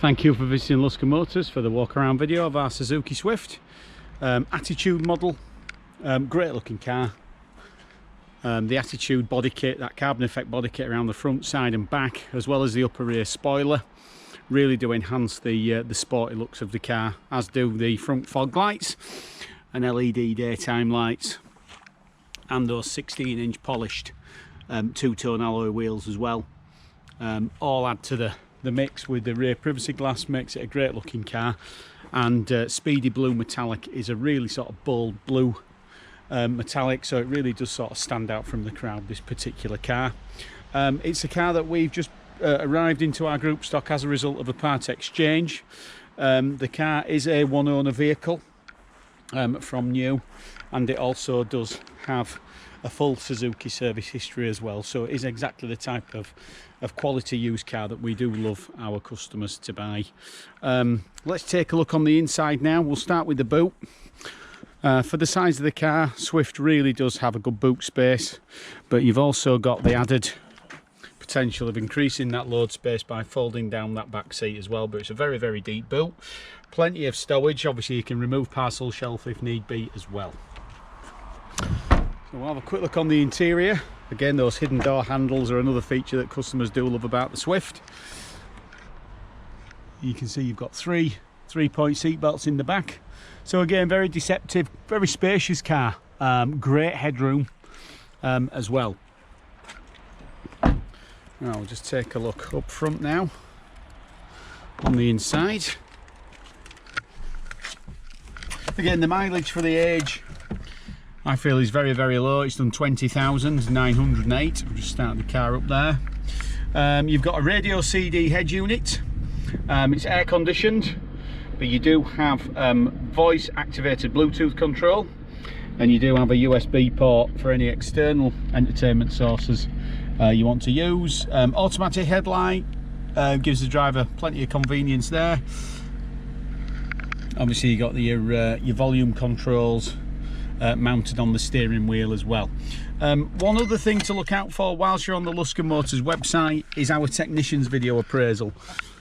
Thank you for visiting Luscombe Motors for the walk around video of our Suzuki Swift Attitude model. Great looking car. The Attitude body kit, that carbon effect body kit around the front, side and back, as well as the upper rear spoiler, really do enhance the sporty looks of the car, as do the front fog lights and LED daytime lights, and those 16-inch polished two-tone alloy wheels as well. All add to the mix with the rear privacy glass, makes it a great looking car. And speedy blue metallic is a really sort of bold blue metallic, so it really does sort of stand out from the crowd, this particular car. It's a car that we've just arrived into our group stock as a result of a part exchange. The car is a one owner vehicle from new, and it also does have a full Suzuki service history as well, so it is exactly the type of quality used car that we do love our customers to buy. Let's take a look on the inside now. We'll start with the boot. For the size of the car, Swift really does have a good boot space, but you've also got the added potential of increasing that load space by folding down that back seat as well. But it's a very deep boot, plenty of stowage. Obviously you can remove parcel shelf if need be as well. So we'll have a quick look on the interior. Again, those hidden door handles are another feature that customers do love about the Swift. You can see you've got three-point seat belts in the back. So again, very deceptive, very spacious car. Great headroom as well. Now we'll just take a look up front now on the inside. Again, the mileage for the age, I feel, is very low. It's done 20,908. I'll just start the car up there. You've got a radio CD head unit. It's air conditioned, but you do have voice activated Bluetooth control, and you do have a USB port for any external entertainment sources you want to use. Automatic headlight gives the driver plenty of convenience there. Obviously you got your volume controls mounted on the steering wheel as well. One other thing to look out for whilst you're on the Luscombe Motors website is our technician's video appraisal.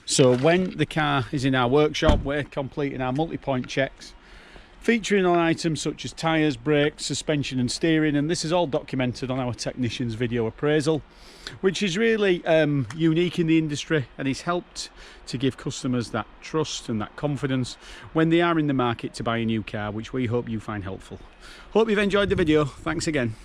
So when the car is in our workshop, we're completing our multi-point checks, featuring on items such as tyres, brakes, suspension and steering, and this is all documented on our technician's video appraisal, which is really unique in the industry, and it's helped to give customers that trust and that confidence when they are in the market to buy a new car, which we hope you find helpful. Hope you've enjoyed the video. Thanks again.